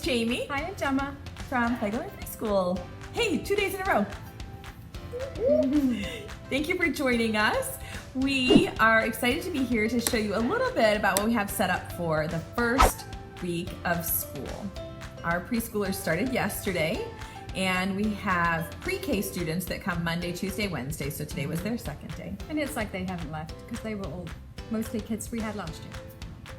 Jamie. Hi, I'm Gemma. From Preschool. Hey, 2 days in a row. Thank you for joining us. We are excited to be here to show you a little bit about what we have set up for the first week of school. Our preschoolers started yesterday, and we have pre-K students that come Monday, Tuesday, Wednesday, so today was their second day. And it's like they haven't left because they were all mostly kids we had last year.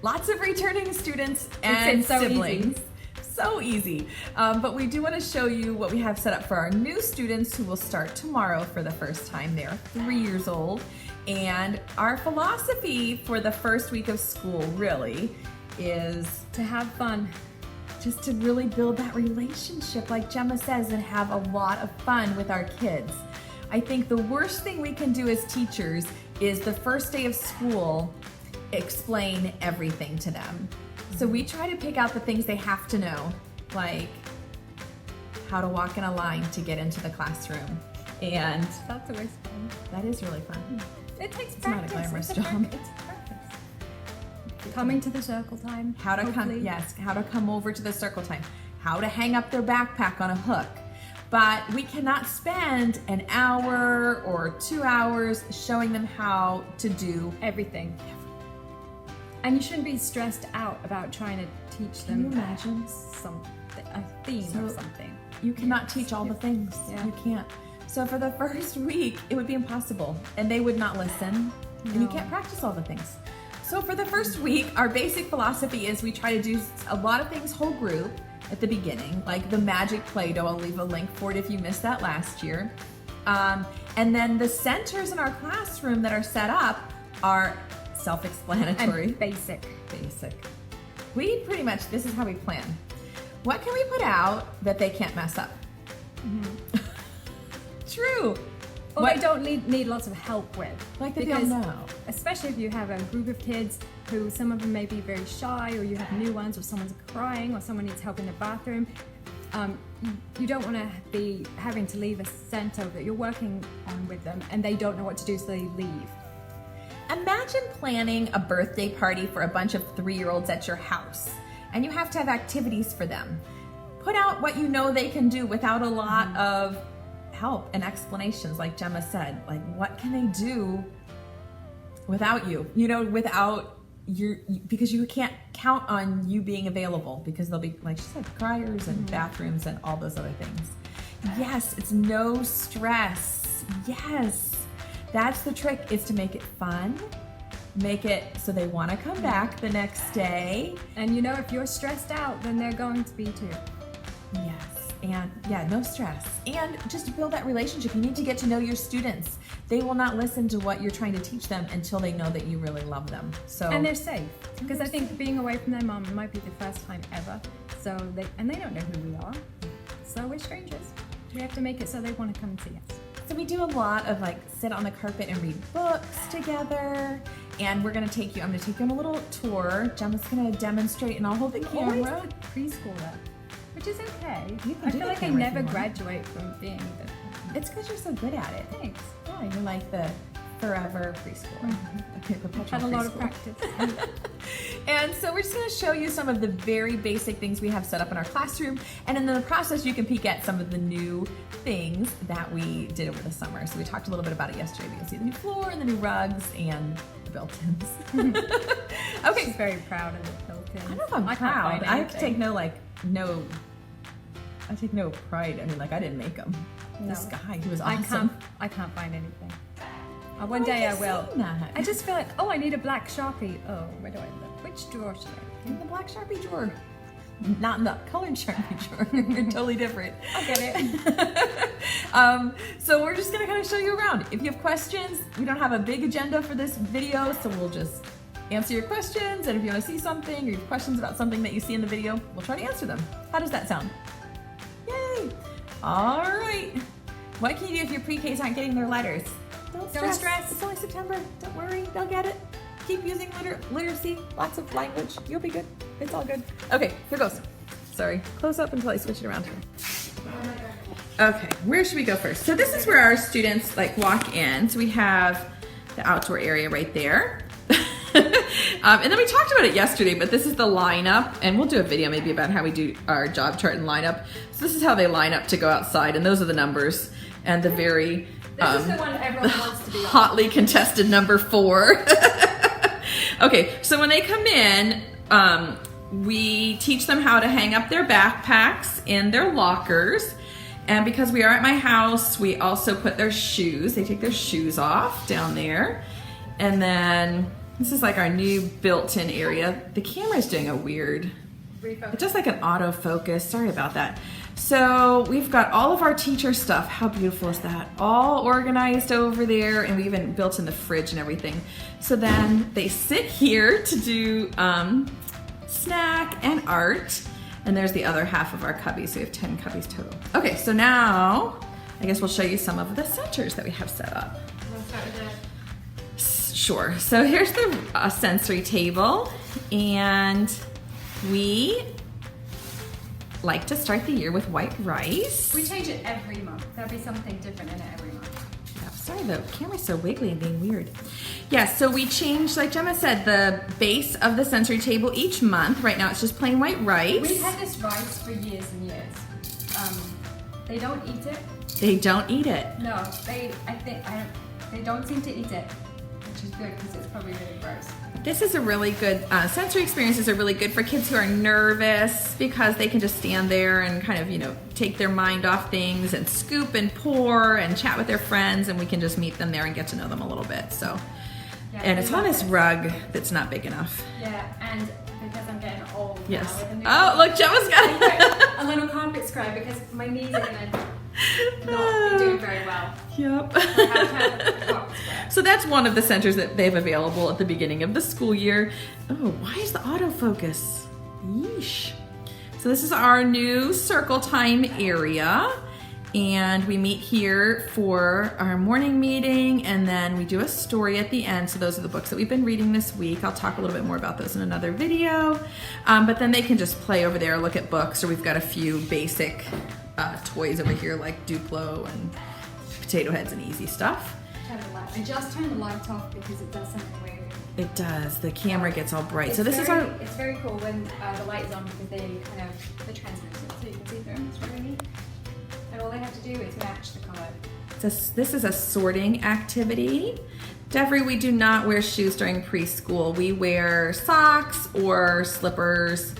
Lots of returning students and so siblings. easy. So easy. But we do want to show you what we have set up for our new students who will start tomorrow for the first time. They're 3 years old. And our philosophy for the first week of school really is To have fun. just to really build that relationship, like Gemma says, and have a lot of fun with our kids. I think the worst thing we can do as teachers is the first day of school explain everything to them. So we try to pick out the things they have to know, like how to walk in a line to get into the classroom. And That's always fun. that is really fun. It takes It's not a practice. glamorous It's a job. It's practice. Coming to the circle time. How to come, hopefully. yes, how to come over to the circle time, how to hang up their backpack on a hook. But we cannot spend an hour or 2 hours showing them how to do. Everything. And you shouldn't be stressed out about trying to teach them Can you imagine? a theme So- or something. You cannot teach all the things. Yeah. You can't. So for the first week, it would be impossible, and they would not listen, and you No. can't practice all the things. So for the first week, our basic philosophy is we try to do a lot of things whole group at the beginning, like the magic Play-Doh. I'll leave a link for it if you missed that last year. And then the centers in our classroom that are set up are self-explanatory. And basic. Basic. We pretty much, this is how we plan. What can we put out that they can't mess up? True. Or What- they don't need lots of help with. Like they Because don't know. especially if you have a group of kids who some of them may be very shy, or you have new ones, or someone's crying, or someone needs help in the bathroom. You don't want to be having to leave a center that you're working on with them and they don't know what to do, so they leave. Imagine planning a birthday party for a bunch of 3-year-olds at your house, and you have to have activities for them. Put out what you know they can do without a lot of help and explanations, like Gemma said. Like, what can they do without you? You know, without because you can't count on you being available, because they'll be, like she said, criers and bathrooms and all those other things. Yes, it's no stress. Yes. That's the trick, is to make it fun, make it so they want to come back the next day. And you know, if you're stressed out, then they're going to be too. Yes, and yeah, no stress. And just to build that relationship, you need to get to know your students. They will not listen to what you're trying to teach them until they know that you really love them. So And they're safe, because I think being away from their mom might be the first time ever. So they don't know who we are. So we're strangers. We have to make it so they want to come and see us. So we do a lot of like sit on the carpet and read books together. And I'm gonna take you on a little tour. Gemma's gonna demonstrate, and I'll hold the Always camera. put preschooler, which is okay. You can I do feel the like I camera if never you want. graduate from being the. It's because you're so good at it. Thanks. Yeah, you're like the forever preschooler. Okay, perpetual Had a lot of preschooler. practice. And so we're just going to show you some of the very basic things we have set up in our classroom, and in the process you can peek at some of the new things that we did over the summer. So we talked a little bit about it yesterday. We can see the new floor and the new rugs and the built-ins. Okay, She's very proud of the built-in. I don't know if I'm can't proud. find I have to take anything. I take no pride. I mean, like, I didn't make them. This No. guy, he was awesome. I can't find anything. One day I will. That. I just feel like, oh, I need a black Sharpie. Oh, where do I look? Which drawer should I in the black Sharpie drawer. Not in the colored Sharpie drawer. They're totally different. I'll get it. So we're just gonna kind of show you around. If you have questions, we don't have a big agenda for this video, so we'll just answer your questions. And if you want to see something or you have questions about something that you see in the video, we'll try to answer them. How does that sound? Yay! All right. What can you do if your pre-Ks aren't getting their letters? Don't stress. It's only September. Don't worry. They'll get it. Keep using literacy. Lots of language. You'll be good. It's all good. Okay, here goes. Sorry. Close up until I switch it around here. Okay, where should we go first? So this is where our students like walk in. So we have the outdoor area right there. And then we talked about it yesterday, but this is the lineup, and we'll do a video maybe about how we do our job chart and lineup. So this is how they line up to go outside, and those are the numbers, and the very This is the one everyone wants to be on. hotly contested number 4. Okay, so when they come in, we teach them how to hang up their backpacks in their lockers. And because we are at my house, we also put their shoes. They take their shoes off down there. And then this is like our new built-in area. The camera's doing a weird, it's just like an autofocus. Sorry about that. So we've got all of our teacher stuff. How beautiful is that? All organized over there, and we even built in the fridge and everything. So then they sit here to do snack and art. And there's the other half of our cubbies. So we have 10 cubbies total. Okay, so now I guess we'll show you some of the centers that we have set up. We'll start with that. Sure. So here's the sensory table, and we like to start the year with white rice. We change it every month. There'll be something different in it every month. Yeah, sorry, the camera's so wiggly and being weird. Yeah, so we change, like Gemma said, the base of the sensory table each month. Right now it's just plain white rice. We've had this rice for years and years. They don't eat it. They don't eat it. No, they don't seem to eat it, which is good because it's probably really gross. This is a really good, sensory experiences are really good for kids who are nervous because they can just stand there and kind of, you know, take their mind off things and scoop and pour and chat with their friends, and we can just meet them there and get to know them a little bit. So, Yeah, and we it's on love this it. rug that's not big enough. Yeah, and because I'm getting old Yes. now with a new Oh, look, Gemma's got it. a little carpet scrub because my knees are gonna not be doing very well. Yep. I have to have a carpet scrub. So that's one of the centers that they have available at the beginning of the school year. Oh, why is the autofocus? Yeesh. So this is our new circle time area, and we meet here for our morning meeting, and then we do a story at the end. So those are the books that we've been reading this week. I'll talk a little bit more about those in another video. But then they can just play over there, look at books, or we've got a few basic toys over here like Duplo and potato heads and easy stuff. I just turned the light off because it does something weird. It does. The camera gets all bright. It's So this is our. It's very cool when the light is on because they kind of the translucent, so you can see through them. It's really neat. And all they have to do is match the color. This is a sorting activity. Devery, we do not wear shoes during preschool. We wear socks or slippers.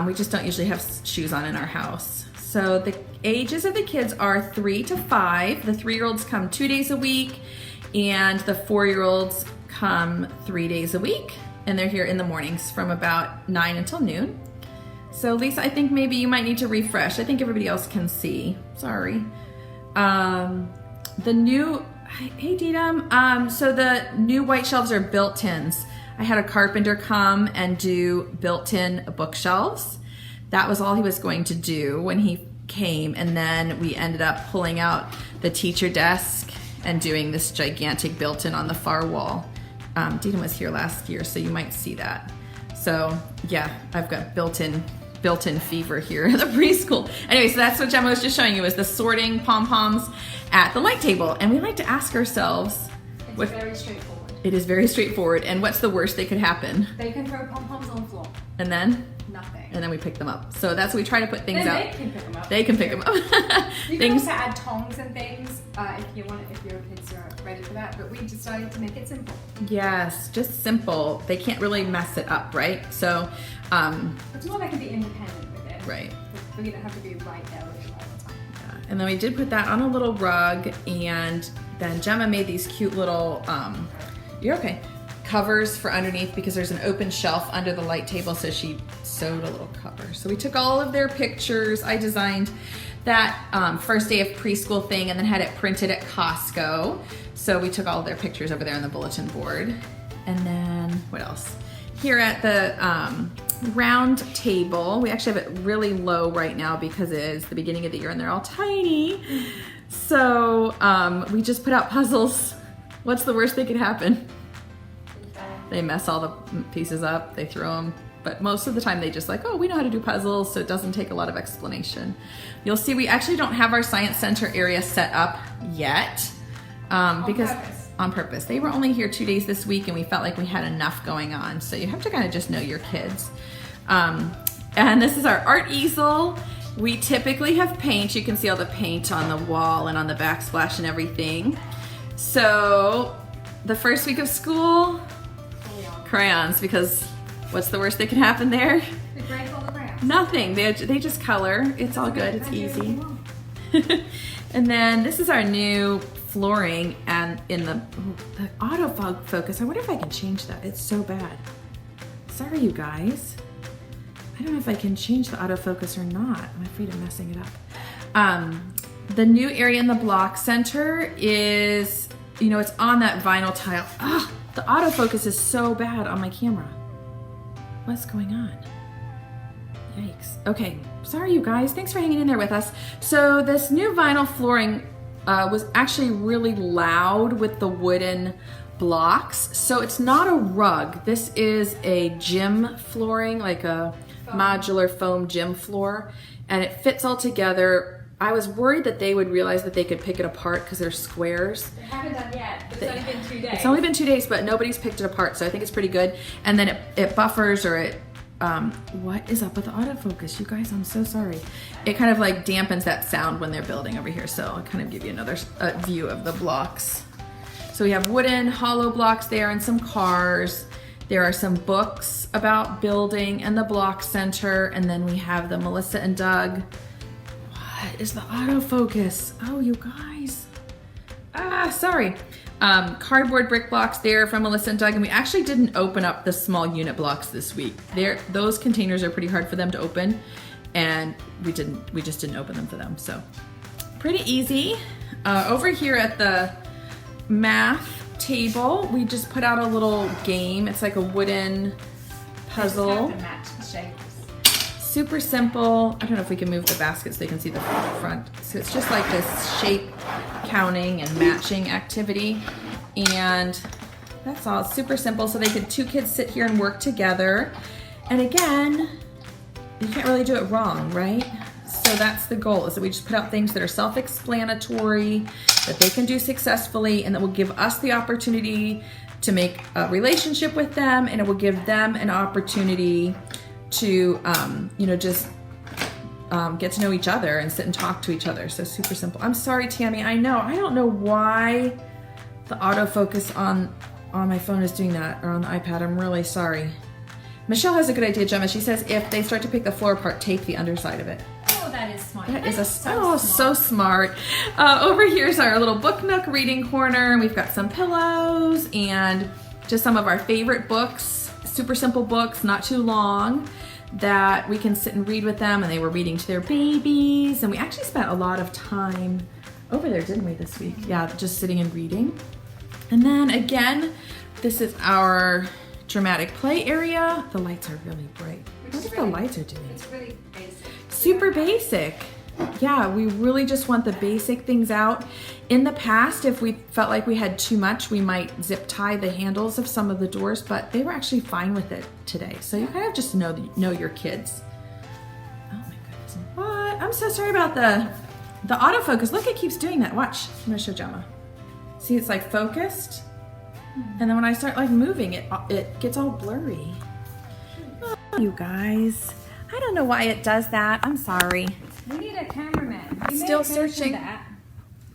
We just don't usually have shoes on in our house. So the ages of the kids are 3 to 5. The 3-year-olds come 2 days a week, and the 4-year-olds come 3 days a week. And they're here in the mornings from about 9 until noon. So Lisa, I think maybe you might need to refresh. I think everybody else can see. Sorry. The new, hey Didam, so the new white shelves are built-ins. I had a carpenter come and do built-in bookshelves. That was all he was going to do when he came, and then we ended up pulling out the teacher desk and doing this gigantic built-in on the far wall. Didam was here last year, so you might see that. So yeah, I've got built-in fever here at the preschool. Anyway, so that's what Gemma was just showing you, is the sorting pom-poms at the light table. And we like to ask ourselves, It's very straightforward. it is very straightforward, and what's the worst that could happen? They can throw pom-poms on the floor. And then? Nothing. And then we pick them up. So that's what we try to put things Then out. they can pick them up. They can pick them up. You can Things. also add tongs and things if your kids are ready for that. But we decided to make it simple. Yes, just simple. They can't really mess it up, right? So, It's more like to be independent with it. right. We don't have to be right there with it all the time. Yeah. And then we did put that on a little rug, and then Gemma made these cute little, you're okay, covers for underneath because there's an open shelf under the light table, so she sewed a little cover. So we took all of their pictures. I designed that first day of preschool thing and then had it printed at Costco. So we took all of their pictures over there on the bulletin board. And then what else? Here at the round table, we actually have it really low right now because it is the beginning of the year and they're all tiny. So we just put out puzzles. What's the worst that could happen? They mess all the pieces up, they throw them. But most of the time they just like, oh, we know how to do puzzles, so it doesn't take a lot of explanation. You'll see we actually don't have our science center area set up yet. Because purpose. on purpose. They were only here 2 days this week and we felt like we had enough going on. So you have to kind of just know your kids. And this is our art easel. We typically have paint. You can see all the paint on the wall and on the backsplash and everything. So the first week of school, crayons, because what's the worst that can happen there? We break all the crayons. Nothing. They just color. It's all good. It's easy. And then this is our new flooring, and in the autofocus, I wonder if I can change that. It's so bad. Sorry, you guys. I don't know if I can change the autofocus or not. I'm afraid of messing it up. The new area in the block center is, you know, it's on that vinyl tile. Ah, the autofocus is so bad on my camera. What's going on? Yikes. Okay, sorry you guys. Thanks for hanging in there with us. So this new vinyl flooring was actually really loud with the wooden blocks. So it's not a rug. This is a gym flooring, like a modular foam gym floor, and it fits all together. I was worried that they would realize that they could pick it apart because they're squares. They haven't done yet. It's only been 2 days. It's only been 2 days, but nobody's picked it apart, so I think it's pretty good. And then it buffers, or it, what is up with the autofocus? You guys, I'm so sorry. It kind of like dampens that sound when they're building over here, so I'll kind of give you another view of the blocks. So we have wooden hollow blocks there and some cars. There are some books about building and the block center, and then we have the Melissa and Doug. What is the autofocus? Oh, you guys. Sorry. Cardboard brick blocks there from Melissa and Doug, and we actually didn't open up the small unit blocks this week. Those containers are pretty hard for them to open, and we just didn't open them for them. So pretty easy. Over here at the math table, we just put out a little game. It's like a wooden puzzle. Super simple. I don't know if we can move the basket so they can see the front. So it's just like this shape counting and matching activity. And that's all. It's super simple. So two kids sit here and work together. And again, you can't really do it wrong, right? So that's the goal, is that we just put out things that are self-explanatory, that they can do successfully, and that will give us the opportunity to make a relationship with them, and it will give them an opportunity to, just get to know each other and sit and talk to each other. So super simple. I'm sorry, Tammy. I don't know why the autofocus on my phone is doing that, or on the iPad. I'm really sorry. Michelle has a good idea, Gemma. She says if they start to pick the floor apart, tape the underside of it. Oh, that is smart. That is so smart. Over here's our little book nook reading corner. We've got some pillows and just some of our favorite books, super simple books, not too long, that we can sit and read with them. And they were reading to their babies. And we actually spent a lot of time over there, didn't we, this week? Yeah, just sitting and reading. And then again, this is our dramatic play area. The lights are really bright. What if the lights are doing? It's really basic. Super basic. Yeah, we really just want the basic things out. In the past, if we felt like we had too much, we might zip tie the handles of some of the doors, but they were actually fine with it today. So you kind of just know your kids. Oh my goodness. What? I'm so sorry about the autofocus. Look, it keeps doing that. Watch. I'm gonna show Gemma. See, it's like focused. And then when I start like moving, it gets all blurry. Oh, you guys. I don't know why it does that. I'm sorry. We need a cameraman. Still searching.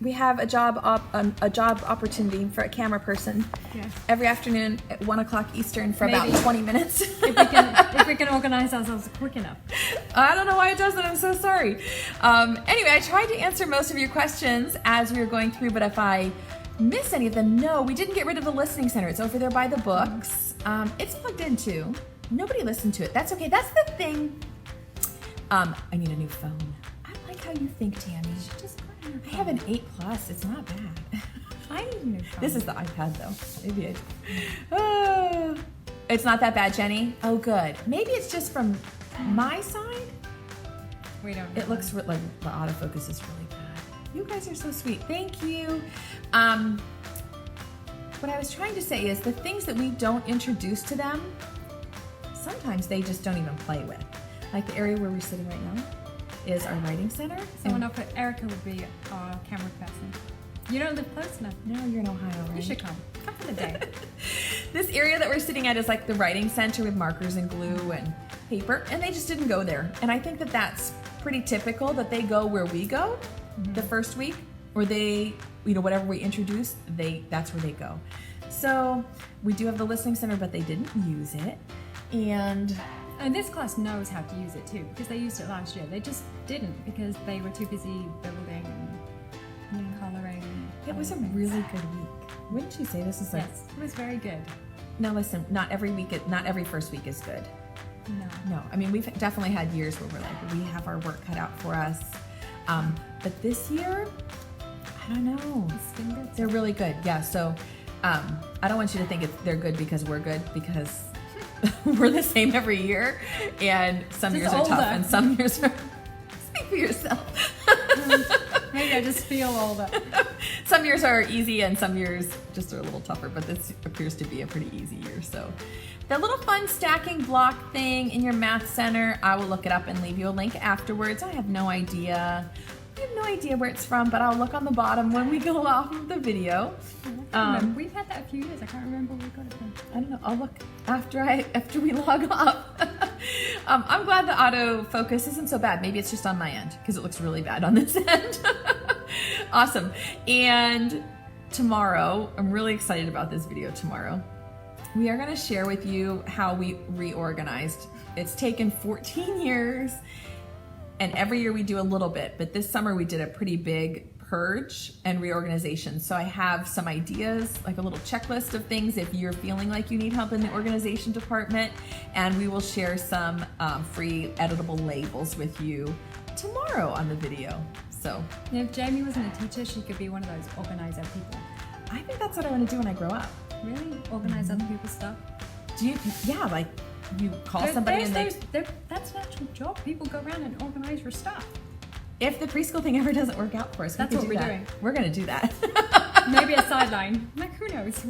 We have a job opportunity for a camera person. Yes. Every afternoon at 1 o'clock Eastern for Maybe. about 20 minutes. if we can organize ourselves quick enough. I don't know why it does that. I'm so sorry. Anyway, I tried to answer most of your questions as we were going through, but if I miss any of them, no, we didn't get rid of the listening center. It's over there by the books. It's plugged in too. Nobody listened to it. That's okay. That's the thing. I need a new phone. I like how you think, Tammy. I have an 8 Plus. It's not bad. I need a new phone. This is the iPad though. Maybe it's not that bad, Jenny. Oh, good. Maybe it's just from my side. We don't know. It looks like the autofocus is really bad. You guys are so sweet. Thank you. What I was trying to say is the things that we don't introduce to them, sometimes they just don't even play with. Like the area where we're sitting right now is our writing center. Someone up at Erica would be our camera person. You don't live close enough. No, you're in Ohio, right? You should come. Come for the day. This area that we're sitting at is like the writing center with markers and glue and paper, and they just didn't go there. And I think that that's pretty typical, that they go where we go the first week, or they, whatever we introduce, that's where they go. So we do have the listening center, but they didn't use it. And this class knows how to use it too, because they used it last year. They just didn't because they were too busy building and coloring. it was a really good week. Wouldn't you say this is like? Yes, it was very good. Now listen, not every first week is good. No. I mean, we've definitely had years where we're like, we have our work cut out for us. But this year, I don't know. It's been good. They're really good. Yeah. So I don't want you to think they're good because we're good, because we're the same every year, and some Just years are tough older. and some years are. Speak for yourself. Maybe I just feel older. Some years are easy and some years just are a little tougher, but this appears to be a pretty easy year. So the little fun stacking block thing in your math center, I will look it up and leave you a link afterwards. I have no idea. I have no idea where it's from, but I'll look on the bottom when we go off of the video. We've had that a few years. I can't remember where we got it from. I don't know. I'll look after we log off. I'm glad the autofocus isn't so bad. Maybe it's just on my end because it looks really bad on this end. Awesome. And tomorrow, I'm really excited about this video tomorrow. We are going to share with you how we reorganized. It's taken 14 years, and every year we do a little bit, but this summer we did a pretty big purge and reorganization. So I have some ideas, like a little checklist of things if you're feeling like you need help in the organization department, and we will share some free editable labels with you tomorrow on the video. So If Jamie wasn't a teacher, she could be one of those organizer people. I think that's what I want to do when I grow up. Really? Organize other people's stuff? Do you? Yeah, like you call somebody and that's an actual job. People go around and organize your stuff. if the preschool thing ever doesn't work out for us, That's we what could do we're that. doing. We're gonna do that. Maybe a sideline. Like, who knows?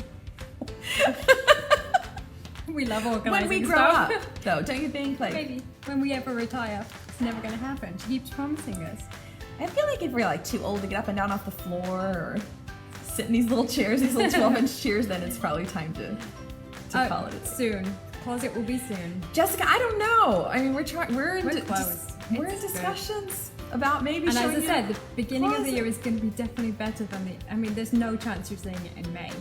We love organizing When we grow stuff. up, though, don't you think? Like, Maybe when we ever retire, it's never going to happen. She keeps promising us. I feel like if we're like too old to get up and down off the floor or sit in these little chairs, these little 12-inch chairs, then it's probably time to call it. Soon. Closet will be soon. Jessica, I don't know. I mean, we're in close. we're in It's good. discussions about maybe And showing as I said, you the beginning of the closet. year is going to be definitely better than the. I mean, there's no chance you're seeing it in May.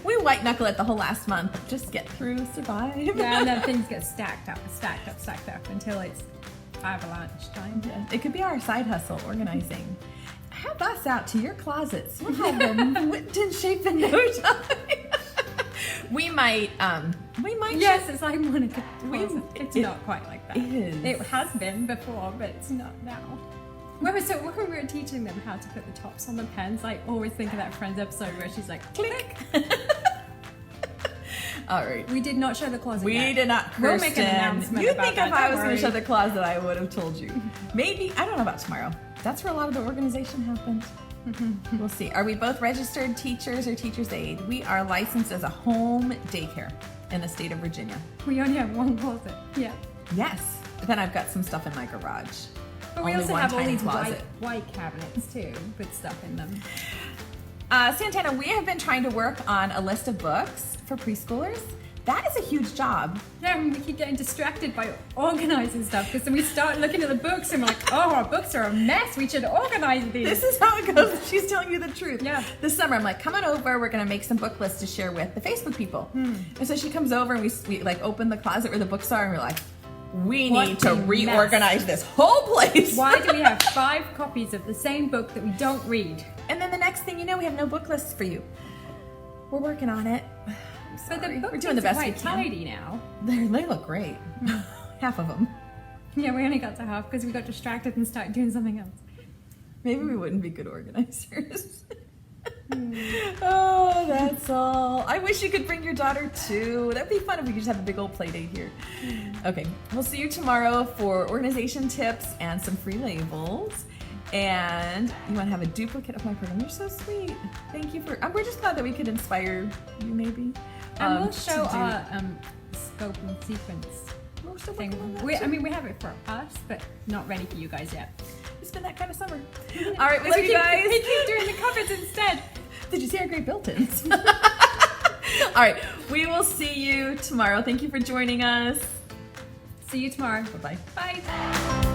We white knuckle it the whole last month. Just get through, survive. Yeah, and then things get stacked up until it's avalanche time. Yeah, it could be our side hustle, organizing. Have us out to your closets. We'll have them whipped in shape in no time. We might. Yes, it's like Monica. It's it- not quite like that. it is. It has been before, but it's not now. When we were teaching them how to put the tops on the pens, I always think of that Friends episode where she's like, click. All right. We did not show the closet We yet. did not. Kirsten. We'll make an announcement You about think that, if I don't was going to worry. show the closet, I would have told you. Maybe. I don't know about tomorrow. That's where a lot of the organization happens. We'll see. Are we both registered teachers or teachers aid? We are licensed as a home daycare in the state of Virginia. We only have one closet. Yeah. Yes. But then I've got some stuff in my garage. But we Only also one have all tiny these closet. white cabinets too, with stuff in them. Santana, we have been trying to work on a list of books for preschoolers. That is a huge job. Yeah, and we keep getting distracted by organizing stuff because then we start looking at the books and we're like, oh, our books are a mess. We should organize these. This is how it goes. She's telling you the truth. Yeah. This summer, I'm like, come on over. We're going to make some book lists to share with the Facebook people. And so she comes over and we like open the closet where the books are and we're like, we What need to a reorganize this whole place. Why do we have 5 copies of the same book that we don't read? And then the next thing you know, we have no book lists for you. We're working on it. But the Sorry. books We're doing the best we quite can. tidy now. They look great. Half of them. Yeah, we only got to half because we got distracted and started doing something else. Maybe we wouldn't be good organizers. Oh, that's all. I wish you could bring your daughter too. That'd be fun if we could just have a big old play date here. Okay, we'll see you tomorrow for organization tips and some free labels. And you want to have a duplicate of my program. You're so sweet. Thank you for. We're just glad that we could inspire you, maybe. And we'll to show do- our scope and sequence We're still thing. working on that We too. have it for us, but not ready for you guys yet. spend that kind of summer. All right, we love you keep- guys. we keep doing the cupboards instead. Did you see our great built-ins? All right, we will see you tomorrow. Thank you for joining us. See you tomorrow. Bye-bye. Bye.